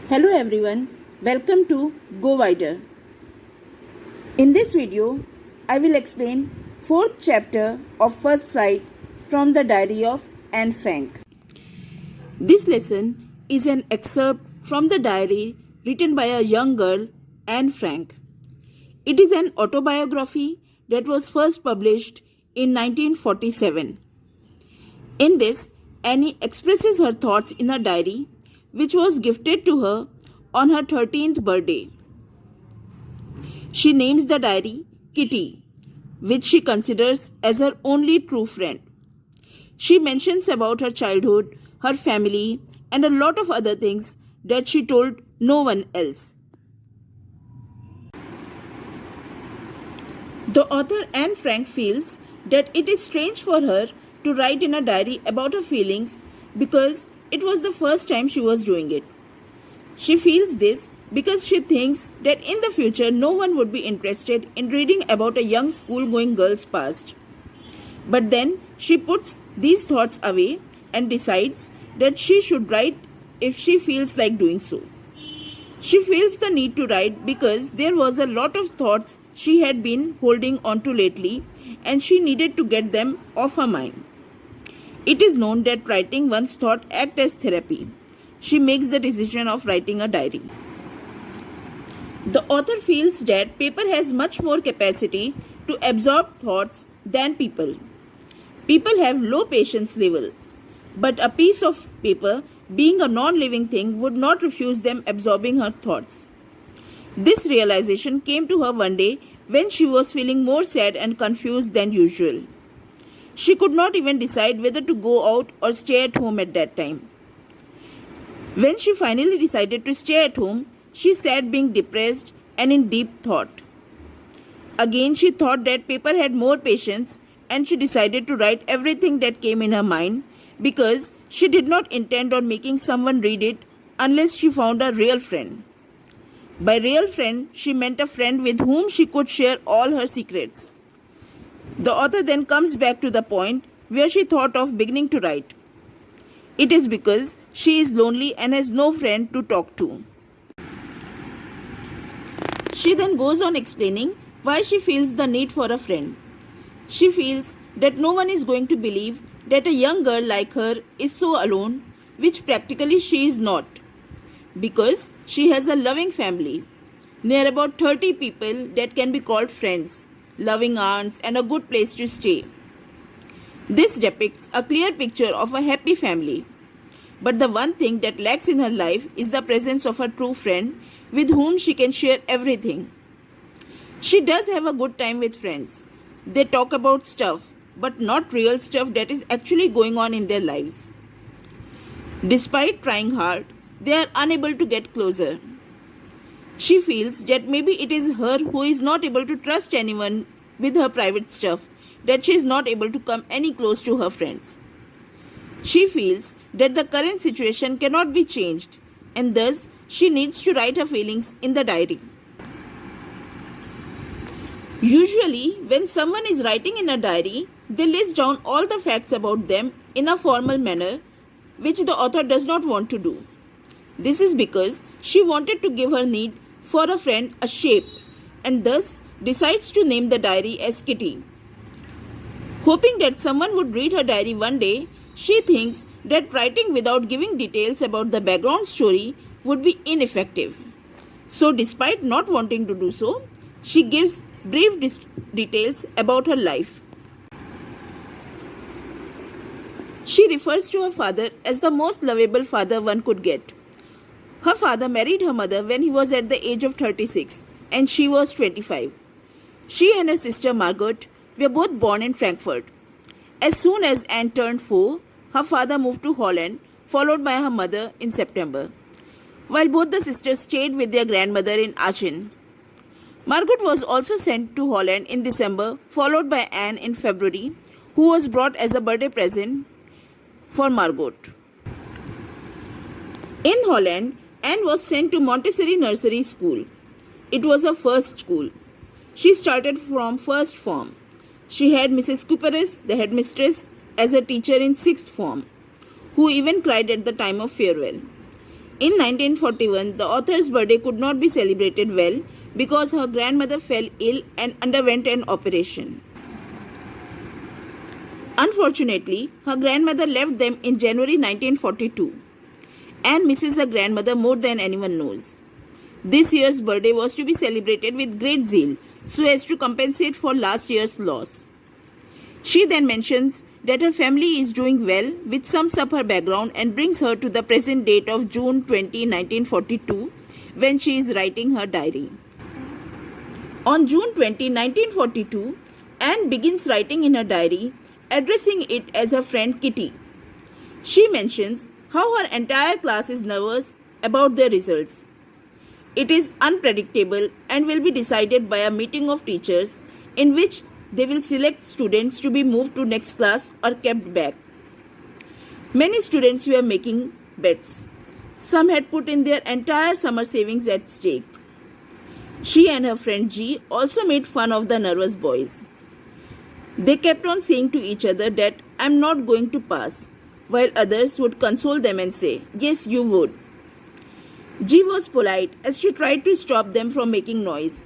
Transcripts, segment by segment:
Hello everyone, welcome to GoWider. In this video, I will explain 4th chapter of First Flight from the diary of Anne Frank. This lesson is an excerpt from the diary written by a young girl, Anne Frank. It is an autobiography that was first published in 1947. In this, Annie expresses her thoughts in a diary which was gifted to her on her 13th birthday. She names the diary Kitty, which she considers as her only true friend. She mentions about her childhood, her family, and a lot of other things that she told no one else. The author Anne Frank feels that it is strange for her to write in a diary about her feelings because it was the first time she was doing it. She feels this because she thinks that in the future no one would be interested in reading about a young school-going girl's past. But then she puts these thoughts away and decides that she should write if she feels like doing so. She feels the need to write because there was a lot of thoughts she had been holding on to lately and she needed to get them off her mind. It is known that writing one's thought acts as therapy. She makes the decision of writing a diary. The author feels that paper has much more capacity to absorb thoughts than people. People have low patience levels, but a piece of paper, being a non-living thing, would not refuse them absorbing her thoughts. This realization came to her one day when she was feeling more sad and confused than usual. She could not even decide whether to go out or stay at home at that time. When she finally decided to stay at home, she sat being depressed and in deep thought. Again, she thought that paper had more patience and she decided to write everything that came in her mind because she did not intend on making someone read it unless she found a real friend. By real friend, she meant a friend with whom she could share all her secrets. The author then comes back to the point where she thought of beginning to write. It is because she is lonely and has no friend to talk to. She then goes on explaining why she feels the need for a friend. She feels that no one is going to believe that a young girl like her is so alone, which practically she is not, because she has a loving family. There are about 30 people that can be called friends, loving aunts, and a good place to stay. This depicts a clear picture of a happy family. But the one thing that lacks in her life is the presence of a true friend with whom she can share everything. She does have a good time with friends. They talk about stuff, but not real stuff that is actually going on in their lives. Despite trying hard, they are unable to get closer. She feels that maybe it is her who is not able to trust anyone with her private stuff, that she is not able to come any close to her friends. She feels that the current situation cannot be changed and thus she needs to write her feelings in the diary. Usually, when someone is writing in a diary, they list down all the facts about them in a formal manner, which the author does not want to do. This is because she wanted to give her need for a friend a shape and thus decides to name the diary as Kitty. Hoping that someone would read her diary one day, she thinks that writing without giving details about the background story would be ineffective. So despite not wanting to do so, she gives brief details about her life. She refers to her father as the most lovable father one could get. Her father married her mother when he was at the age of 36 and she was 25. She and her sister Margaret were both born in Frankfurt. As soon as Anne turned 4, her father moved to Holland, followed by her mother in September, while both the sisters stayed with their grandmother in Aachen. Margaret was also sent to Holland in December, followed by Anne in February, who was brought as a birthday present for Margot. In Holland, Anne was sent to Montessori Nursery School. It was her first school. She started from first form. She had Mrs. Cooperis, the headmistress, as a teacher in sixth form, who even cried at the time of farewell. In 1941, the author's birthday could not be celebrated well because her grandmother fell ill and underwent an operation. Unfortunately, her grandmother left them in January 1942. Anne misses her grandmother more than anyone knows. This year's birthday was to be celebrated with great zeal so as to compensate for last year's loss. She then mentions that her family is doing well with sums up her background and brings her to the present date of June 20, 1942, when she is writing her diary. On June 20, 1942, Anne begins writing in her diary, addressing it as her friend Kitty. She mentions how her entire class is nervous about their results. It is unpredictable and will be decided by a meeting of teachers in which they will select students to be moved to next class or kept back. Many students were making bets. Some had put in their entire summer savings at stake. She and her friend G also made fun of the nervous boys. They kept on saying to each other that I'm not going to pass, while others would console them and say, yes, you would. G was polite as she tried to stop them from making noise,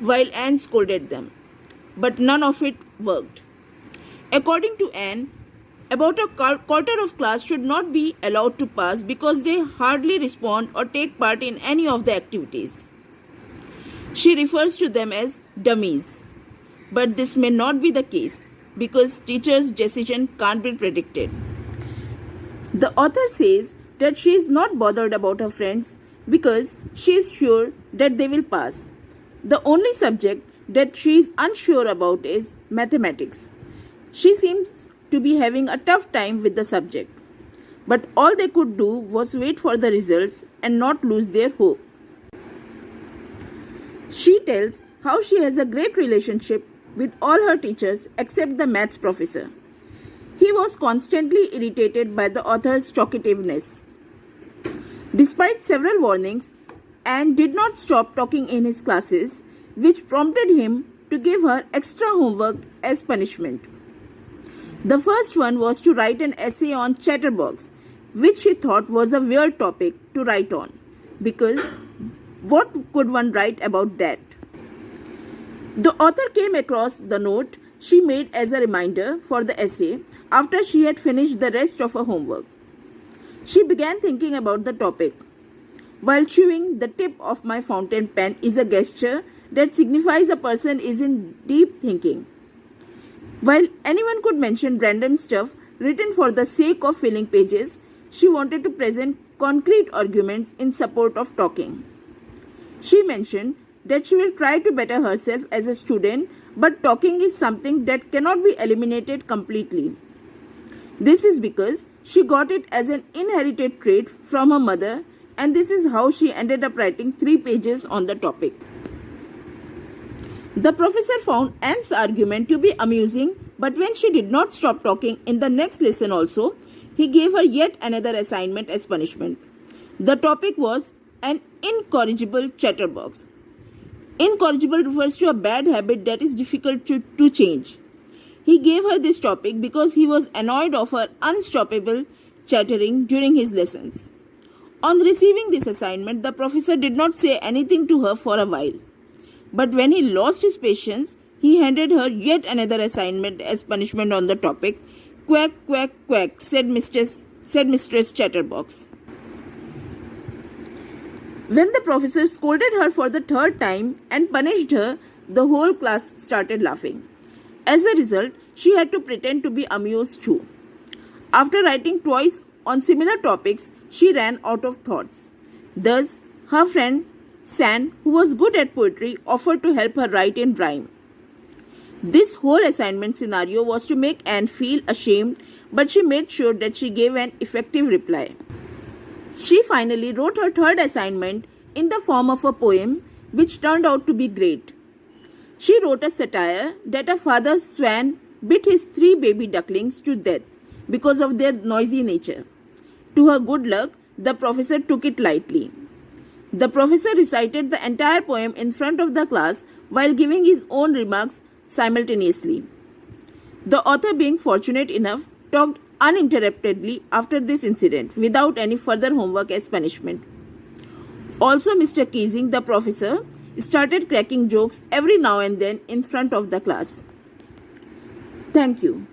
while Anne scolded them. But none of it worked. According to Anne, about a quarter of class should not be allowed to pass because they hardly respond or take part in any of the activities. She refers to them as dummies. But this may not be the case because teachers' decision can't be predicted. The author says that she is not bothered about her friends because she is sure that they will pass. The only subject that she is unsure about is mathematics. She seems to be having a tough time with the subject. But all they could do was wait for the results and not lose their hope. She tells how she has a great relationship with all her teachers except the maths professor. He was constantly irritated by the author's talkativeness. Despite several warnings, Anne did not stop talking in his classes, which prompted him to give her extra homework as punishment. The first one was to write an essay on chatterbox, which she thought was a weird topic to write on, because what could one write about that? The author came across the note she made as a reminder for the essay after she had finished the rest of her homework. She began thinking about the topic. While chewing, the tip of my fountain pen is a gesture that signifies a person is in deep thinking. While anyone could mention random stuff written for the sake of filling pages, she wanted to present concrete arguments in support of talking. She mentioned that she will try to better herself as a student, but talking is something that cannot be eliminated completely. This is because she got it as an inherited trait from her mother, and this is how she ended up writing 3 pages on the topic. The professor found Anne's argument to be amusing, but when she did not stop talking in the next lesson also, he gave her yet another assignment as punishment. The topic was an incorrigible chatterbox. Incorrigible refers to a bad habit that is difficult to change. He gave her this topic because he was annoyed of her unstoppable chattering during his lessons. On receiving this assignment, the professor did not say anything to her for a while. But when he lost his patience, he handed her yet another assignment as punishment on the topic. Quack, quack, quack, said Mistress Chatterbox. When the professor scolded her for the 3rd time and punished her, the whole class started laughing. As a result, she had to pretend to be amused too. After writing twice on similar topics, she ran out of thoughts. Thus, her friend San, who was good at poetry, offered to help her write in rhyme. This whole assignment scenario was to make Anne feel ashamed, but she made sure that she gave an effective reply. She finally wrote her 3rd assignment in the form of a poem, which turned out to be great. She wrote a satire that a father swan bit his 3 baby ducklings to death because of their noisy nature. To her good luck, the professor took it lightly. The professor recited the entire poem in front of the class while giving his own remarks simultaneously. The author, being fortunate enough, talked uninterruptedly after this incident without any further homework as punishment. Also, Mr. Keesing, the professor, started cracking jokes every now and then in front of the class. Thank you.